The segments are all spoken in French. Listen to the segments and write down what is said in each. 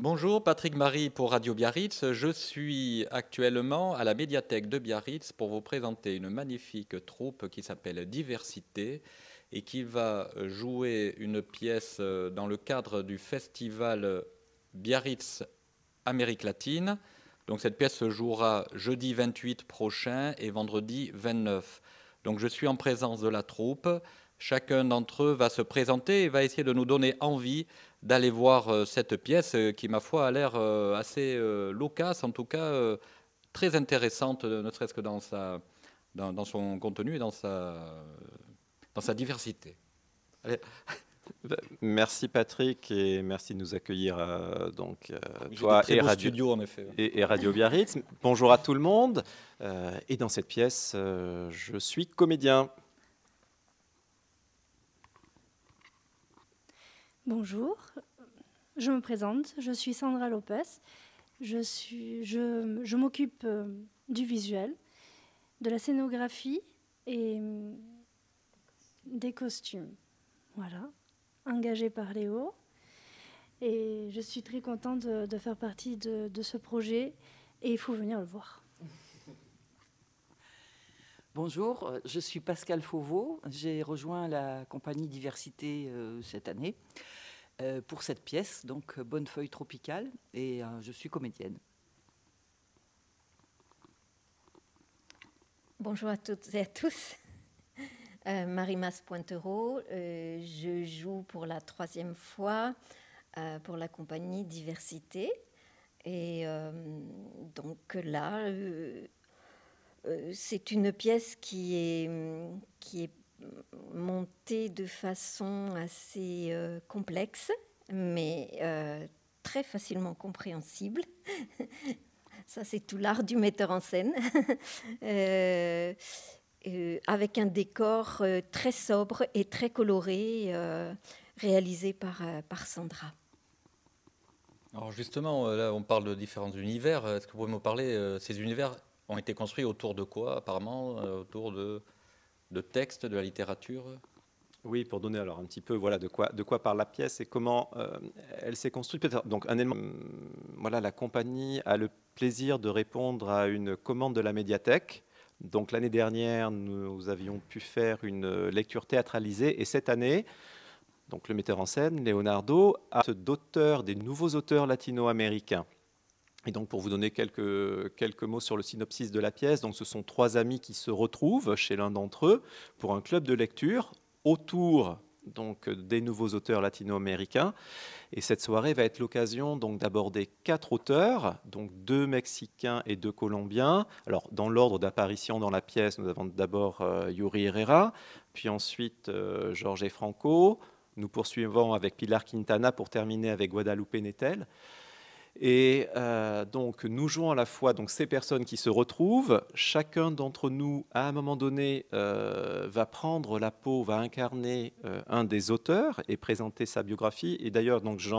Bonjour, Patrick Marie pour Radio Biarritz. Je suis actuellement à la médiathèque de Biarritz pour vous présenter une magnifique troupe qui s'appelle Diversité et qui va jouer une pièce dans le cadre du festival Biarritz Amérique latine. Donc cette pièce se jouera jeudi 28 prochain et vendredi 29. Donc je suis en présence de la troupe. Chacun d'entre eux va se présenter et va essayer de nous donner envie d'aller voir cette pièce qui, ma foi, a l'air assez loquace, en tout cas très intéressante, ne serait-ce que dans son contenu et dans sa diversité. Allez. Merci Patrick et merci de nous accueillir Toi et Radio, studio, en effet. Et Radio Biarritz. Bonjour à tout le monde. Et dans cette pièce, je suis comédien. Bonjour, je me présente, je suis Sandra Lopez. Je m'occupe du visuel, de la scénographie et des costumes. Voilà, engagée par Léo. Et je suis très contente de faire partie de ce projet et il faut venir le voir. Bonjour, je suis Pascal Fauveau. J'ai rejoint la compagnie Diversité cette année pour cette pièce, donc Bonnefeuille tropicale, et je suis comédienne. Bonjour à toutes et à tous. Marie-Masse Pointereau, je joue pour la 3e fois pour la compagnie Diversité. Et donc là, c'est une pièce qui est montée de façon assez complexe, mais très facilement compréhensible. Ça, c'est tout l'art du metteur en scène. Avec un décor très sobre et très coloré, réalisé par Sandra. Alors justement, là, on parle de différents univers. Est-ce que vous pouvez me parler, ces univers ont été construits autour de quoi, apparemment, autour de textes, de la littérature? Oui, pour donner alors un petit peu voilà, de quoi parle la pièce et comment elle s'est construite. Peut-être, donc, un élément, voilà, la compagnie a le plaisir de répondre à une commande de la médiathèque. Donc l'année dernière, nous avions pu faire une lecture théâtralisée et cette année, donc le metteur en scène, Leonardo, a d'auteurs, des nouveaux auteurs latino-américains. Et donc, pour vous donner quelques mots sur le synopsis de la pièce, donc ce sont 3 amis qui se retrouvent chez l'un d'entre eux pour un club de lecture autour donc, des nouveaux auteurs latino-américains. Et cette soirée va être l'occasion donc d'aborder 4 auteurs, donc 2 Mexicains et 2 Colombiens. Alors, dans l'ordre d'apparition dans la pièce, nous avons d'abord Yuri Herrera, puis ensuite Jorge Franco. Nous poursuivons avec Pilar Quintana pour terminer avec Guadalupe Nettel. Et donc, nous jouons à la fois donc, ces personnes qui se retrouvent. Chacun d'entre nous, à un moment donné, va prendre la peau, va incarner un des auteurs et présenter sa biographie. Et d'ailleurs, donc, je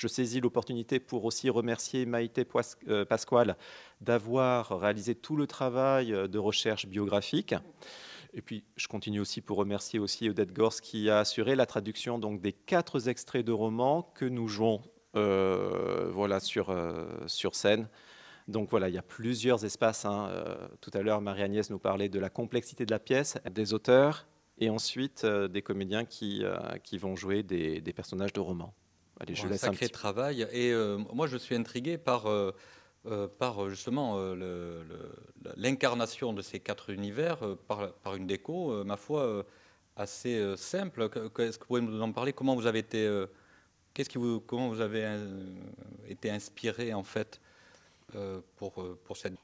saisis l'opportunité pour aussi remercier Maïté Pasquale d'avoir réalisé tout le travail de recherche biographique. Et puis, je continue aussi pour remercier aussi Odette Gors qui a assuré la traduction donc, des 4 extraits de romans que nous jouons voilà, sur scène. Donc voilà, il y a plusieurs espaces. Tout à l'heure, Marie-Agnès nous parlait de la complexité de la pièce, des auteurs et ensuite des comédiens qui vont jouer des personnages de romans. Allez, je laisse un sacré travail. Et moi, je suis intrigué par justement l'incarnation de ces 4 univers par une déco, ma foi, assez simple. Est-ce que vous pouvez nous en parler? Comment vous avez été, comment vous avez été inspiré en fait pour cette...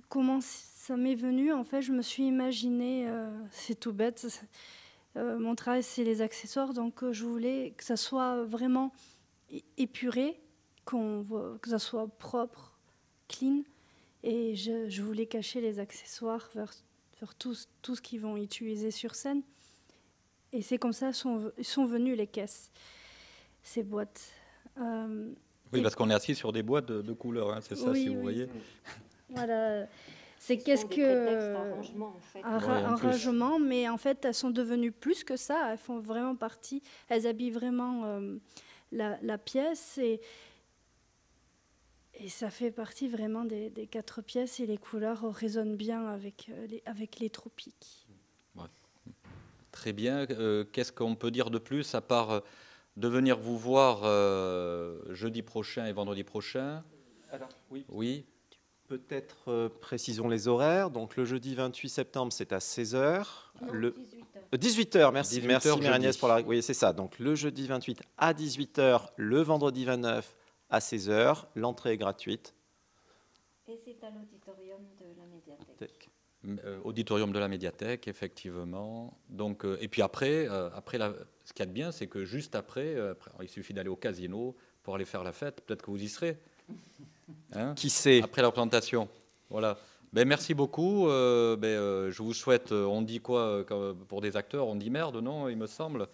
Comment ça m'est venu? En fait, je me suis imaginé, c'est tout bête, mon travail c'est les accessoires, donc je voulais que ça soit vraiment épuré, que ça soit propre, clean, et je voulais cacher les accessoires vers tout ce qu'ils vont utiliser sur scène. Et c'est comme ça sont venues les caisses, ces boîtes. Oui, parce qu'on est assis sur des boîtes de couleurs, hein, c'est ça, oui, si vous voyez. Voilà. C'est qu'est-ce que arrangement, en fait. un rangement, mais en fait elles sont devenues plus que ça. Elles font vraiment partie. Elles habillent vraiment la pièce. Et ça fait partie vraiment des 4 pièces, et les couleurs résonnent bien avec les tropiques. Ouais. Très bien. Qu'est-ce qu'on peut dire de plus, à part de venir vous voir jeudi prochain et vendredi prochain? Alors, oui. Oui. Peut-être précisons les horaires. Donc le jeudi 28 septembre, c'est à 16h. Le 18h, merci. 18h Merci jeudi. Mère-Agnès pour la... Oui, c'est ça. Donc le jeudi 28 à 18h, le vendredi 29 à 16h. L'entrée est gratuite. Et c'est à l'auditorium de la médiathèque. Auditorium de la médiathèque, effectivement. Donc, et puis après ce qu'il y a de bien, c'est que juste après, il suffit d'aller au casino pour aller faire la fête. Peut-être que vous y serez. Hein, Qui sait? après la représentation. Voilà. Ben, merci beaucoup. Je vous souhaite, on dit quoi pour des acteurs? On dit merde, non, il me semble.